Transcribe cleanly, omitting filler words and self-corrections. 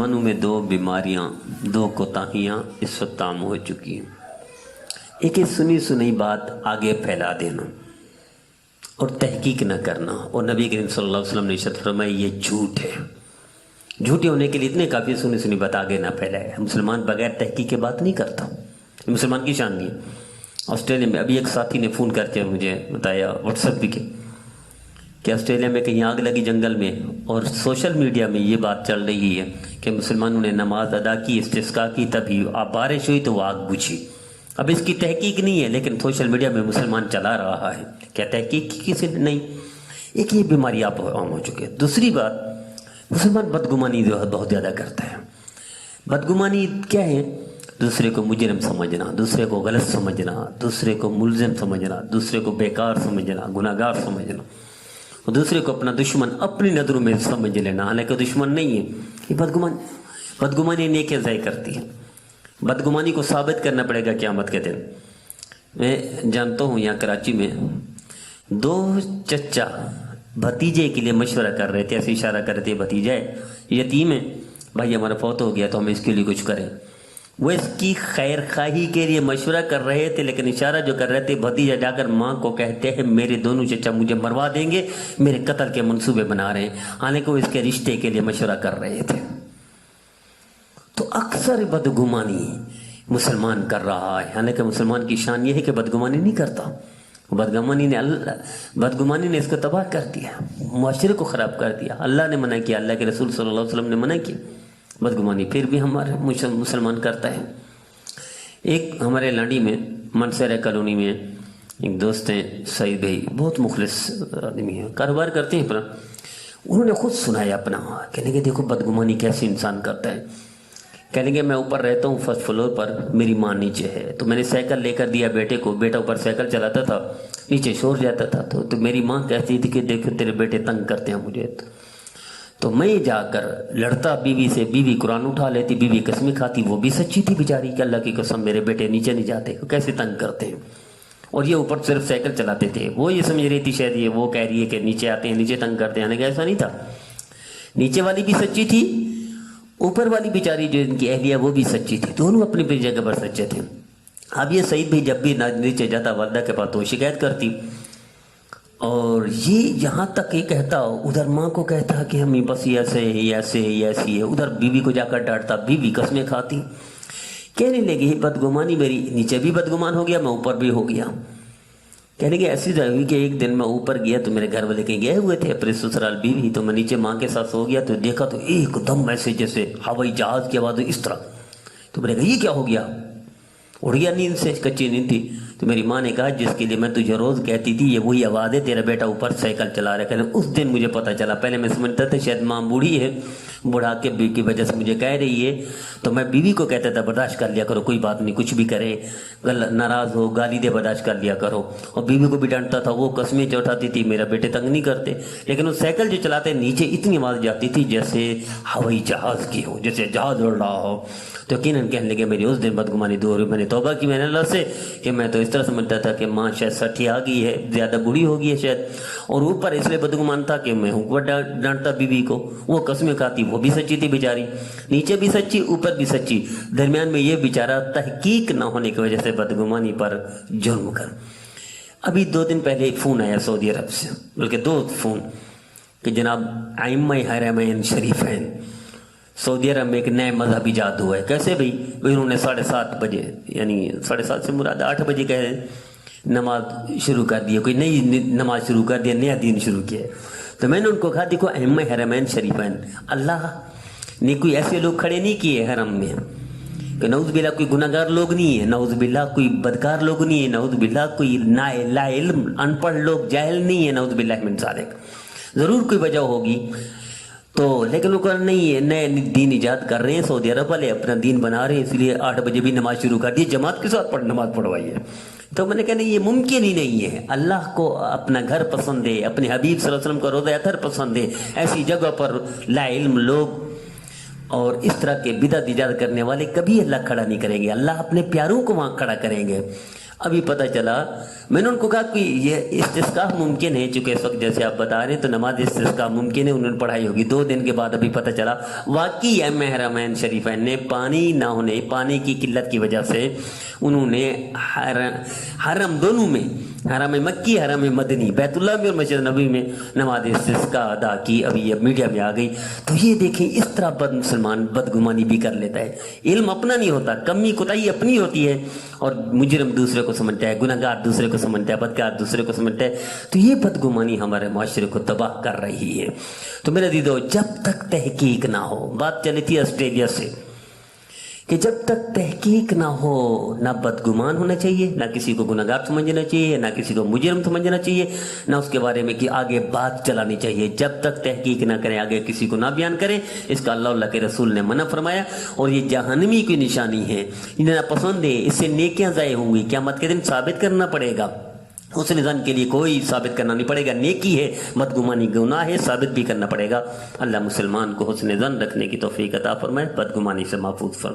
مسلمانوں میں دو بیماریاں، دو کوتاہیاں اس وقت عام ہو چکی ہیں۔ ایک ہے سنی سنی بات آگے پھیلا دینا اور تحقیق نہ کرنا، اور نبی کریم صلی اللہ علیہ وسلم نے ارشاد فرمایا یہ جھوٹ ہے۔ جھوٹے ہونے کے لیے اتنے کافی سنی سنی بات آگے نہ پھیلائے۔ مسلمان بغیر تحقیق کے بات نہیں کرتا، یہ مسلمان کی شان نہیں ہے۔ آسٹریلیا میں ابھی ایک ساتھی نے فون کر کے مجھے بتایا واٹس ایپ پہ کہ آسٹریلیا میں کہیں آگ لگی جنگل میں، اور سوشل میڈیا میں یہ بات چل رہی ہے کہ مسلمانوں نے نماز ادا کی، استسقاء کی، تبھی بارش ہوئی تو وہ آگ بجھی۔ اب اس کی تحقیق نہیں ہے لیکن سوشل میڈیا میں مسلمان چلا رہا ہے، کیا تحقیق کی کسی نے نہیں؟ ایک یہ بیماری آپ عام ہو چکی ہے۔ دوسری بات، مسلمان بدگمانی جو ہے بہت زیادہ کرتا ہے۔ بدگمانی کیا ہے؟ دوسرے کو مجرم سمجھنا، دوسرے کو غلط سمجھنا، دوسرے کو ملزم سمجھنا، دوسرے کو بیکار سمجھنا، گناہگار سمجھنا، اور دوسرے کو اپنا دشمن اپنی نظروں میں سمجھ لینا، حالانکہ دشمن نہیں ہے۔ یہ بدگمانی نیکیاں ضائع کرتی ہے۔ بدگمانی کو ثابت کرنا پڑے گا قیامت کے دن۔ میں جانتا ہوں یہاں کراچی میں دو چچا بھتیجے کے لیے مشورہ کر رہے تھے، ایسے اشارہ کر رہے تھے بھتیجا ہے یتیم ہے، بھائی ہمارا فوت ہو گیا تو ہم اس کے لیے کچھ کریں۔ وہ اس کی خیر خواہی کے لیے مشورہ کر رہے تھے، لیکن اشارہ جو کر رہے تھے، بھتیجا جا کر ماں کو کہتے ہیں میرے دونوں چچا مجھے مروا دیں گے، میرے قتل کے منصوبے بنا رہے ہیں، حالانکہ وہ اس کے رشتے کے لیے مشورہ کر رہے تھے۔ تو اکثر بدگمانی مسلمان کر رہا ہے، حالانکہ مسلمان کی شان یہ ہے کہ بدگمانی نہیں کرتا۔ بدگمانی نے اس کو تباہ کر دیا، معاشرے کو خراب کر دیا۔ اللہ نے منع کیا، اللہ کے رسول صلی اللہ علیہ وسلم نے منع کیا بدگمانی، پھر بھی ہمارے مسلمان کرتا ہے۔ ایک ہمارے لانڈی میں منصرہ کالونی میں ایک دوست ہیں سعید بھائی، بہت مخلص آدمی ہیں، کاروبار کرتے ہیں اپنا۔ انہوں نے خود سنایا اپنا، کہنے کہ دیکھو بدگمانی کیسے انسان کرتا ہے۔ کہنے کہ میں اوپر رہتا ہوں فرسٹ فلور پر، میری ماں نیچے ہے، تو میں نے سائیکل لے کر دیا بیٹے کو، بیٹا اوپر سائیکل چلاتا تھا، نیچے شور جاتا تھا، تو میری ماں کہتی تھی کہ دیکھو تیرے بیٹے تنگ کرتے ہیں مجھے، تو میں جا کر لڑتا بیوی سے، بیوی قرآن اٹھا لیتی، بیوی قسمیں کھاتی، وہ بھی سچی تھی بیچاری کہ اللہ کی قسم میرے بیٹے نیچے نہیں جاتے، کیسے تنگ کرتے ہیں، اور یہ اوپر صرف سائیکل چلاتے تھے۔ وہ یہ سمجھ رہی تھی شاید یہ وہ کہہ رہی ہے کہ نیچے آتے ہیں نیچے تنگ کرتے ہیں، حالانکہ ایسا نہیں تھا۔ نیچے والی بھی سچی تھی، اوپر والی بیچاری جو ان کی اہلیہ وہ بھی سچی تھی، دونوں اپنی اپنی جگہ پر سچے تھے۔ اب یہ سعید بھی جب بھی نیچے جاتا والدہ کے پاس تو شکایت کرتی، اور یہ یہاں تک یہ کہتا، ادھر ماں کو کہتا کہ ہمیں بس ایسے ایسے ایسی ہے، ادھر بیوی کو جا کر ڈانٹتا، بیوی قسمیں کھاتی۔ کہنے لگی یہ بدگمانی میری نیچے بھی بدگمان ہو گیا، میں اوپر بھی ہو گیا۔ کہنے کہ ایسی ہوئی کہ ایک دن میں اوپر گیا تو میرے گھر والے کہیں گئے ہوئے تھے اپنے سسرال بیوی، تو میں نیچے ماں کے ساتھ سو گیا تو دیکھا تو ایک دم ایسے جیسے ہوائی جہاز کی آواز اس طرح، تو میں نے کہا یہ کیا ہو گیا؟ اڑ گیا نیند سے، کچی نیند تھی۔ تو میری ماں نے کہا جس کے لیے میں تجھے روز کہتی تھی یہ وہی آواز ہے، تیرا بیٹا اوپر سائیکل چلا رہا ہے۔ کہنے اس دن مجھے پتہ چلا، پہلے میں سمجھتا تھا شاید ماں بوڑھی ہے، بڑھا کے بیوی کی وجہ سے مجھے کہہ رہی ہے، تو میں بیوی کو کہتا تھا برداشت کر لیا کرو، کوئی بات نہیں، کچھ بھی کرے، ناراض ہو گالی دے برداشت کر لیا کرو، اور بیوی کو بھی ڈانٹتا تھا، وہ قسمیں چوٹاتی تھی میرا بیٹے تنگ نہیں کرتے، لیکن وہ سائیکل جو چلاتے نیچے اتنی آواز جاتی تھی جیسے ہوائی جہاز کی ہو، جیسے جہاز اڑ رہا ہو۔ تو یقیناً کہنے لگے میری اس دن بدگمانی دور ہوئی، میں نے توبہ کی میں نے اللہ سے کہ میں تو اس طرح سمجھتا تھا کہ ماں شاید 60 آ گئی ہے، زیادہ بوڑھی ہو گئی ہے شاید، اور اوپر اس لیے بدگمان تھا کہ میں اوپر ڈانٹتا بیوی کو، وہ قسمیں کھاتی، وہ بھی سچی تھی بیچاری، نیچے بھی سچی اوپر بھی سچی، درمیان میں یہ بیچارہ تحقیق نہ ہونے کی وجہ سے بدگمانی پر جرم کر۔ ابھی 2 دن پہلے ایک فون آیا سعودی عرب سے، بلکہ 2 فون، کہ جناب ائمہ حرمین شریفین سعودی عرب میں ایک نئے مذہب ایجاد ہوا ہے۔ کیسے بھئی؟ انہوں نے 7:30 بجے، یعنی 7:30 سے مراد 8 بجے کہہ رہے ہیں، نماز شروع کر دی ہے، کوئی نئی نماز شروع کر دیا، نیا دین شروع کیا ہے۔ تو میں نے ان کو کہا دیکھو ائمہ حرمین شریفین، اللہ نے کوئی ایسے لوگ کھڑے نہیں کیے حرم میں کہ نعوذ باللہ کوئی گناہ گار لوگ نہیں ہیں، نعوذ باللہ کوئی بدکار لوگ نہیں ہیں، نعوذ باللہ کوئی لا علم ان پڑھ لوگ جاہل نہیں ہیں، نعوذ باللہ من ذالک، ضرور کوئی وجہ ہوگی۔ تو لیکن وہ نہیں ہے، نئے دین ایجاد کر رہے ہیں سعودی عرب والے، اپنا دین بنا رہے ہیں، اس لیے 8 بجے بھی نماز شروع کر دی، جماعت کے ساتھ نماز پڑھوائی ہے۔ تو میں نے کہا نہیں یہ ممکن ہی نہیں ہے، اللہ کو اپنا گھر پسند ہے، اپنے حبیب صلی اللہ علیہ وسلم کو روضہ اطہر پسند ہے، ایسی جگہ پر لا علم لوگ اور اس طرح کے بدعت ایجاد کرنے والے کبھی اللہ کھڑا نہیں کریں گے، اللہ اپنے پیاروں کو وہاں کھڑا کریں گے۔ ابھی پتہ چلا، میں نے ان کو کہا کہ یہ استسقاء ممکن ہے، چونکہ اس وقت جیسے آپ بتا رہے ہیں تو نماز استسقاء ممکن ہے، انہوں نے پڑھائی ہوگی 2 دن کے بعد ابھی پتہ چلا واقعی ائمہ حرمین شریفین نے پانی نہ ہونے، پانی کی قلت کی وجہ سے انہوں نے حرم دونوں میں، حرم مکی، حرم مدنی، بیت اللہ میں اور مسجد نبوی میں نماز استسقاء ادا کی۔ ابھی یہ میڈیا میں آ گئی تو یہ دیکھیں اس طرح مسلمان بدگمانی بھی کر لیتا ہے، علم اپنا نہیں ہوتا، کمی کوتاہی اپنی ہوتی ہے، اور مجرم دوسرے کو سمجھتا ہے، گنہگار دوسرے کو سمجھتا ہے، بدکار دوسرے کو سمجھتا ہے، تو یہ بدگمانی ہمارے معاشرے کو تباہ کر رہی ہے۔ تو میرے عزیزو، جب تک تحقیق نہ ہو، بات چلی تھی آسٹریلیا سے کہ جب تک تحقیق نہ ہو نہ بدگمان ہونا چاہیے، نہ کسی کو گنہگار سمجھنا چاہیے، نہ کسی کو مجرم سمجھنا چاہیے، نہ اس کے بارے میں کہ آگے بات چلانی چاہیے۔ جب تک تحقیق نہ کریں، آگے کسی کو نہ بیان کریں، اس کا اللہ کے رسول نے منع فرمایا، اور یہ جہنمی کی نشانی ہے، انہیں ناپسند ہے، اس سے نیکیاں ضائع ہوں گی، قیامت کے دن ثابت کرنا پڑے گا۔ حسن ظن کے لیے کوئی ثابت کرنا نہیں پڑے گا، نیکی ہے، بدگمانی گناہ ہے، ثابت بھی کرنا پڑے گا۔ اللہ مسلمان کو حسن ظن رکھنے کی توفیق عطا فرمائے، بدگمانی سے محفوظ فرمائے۔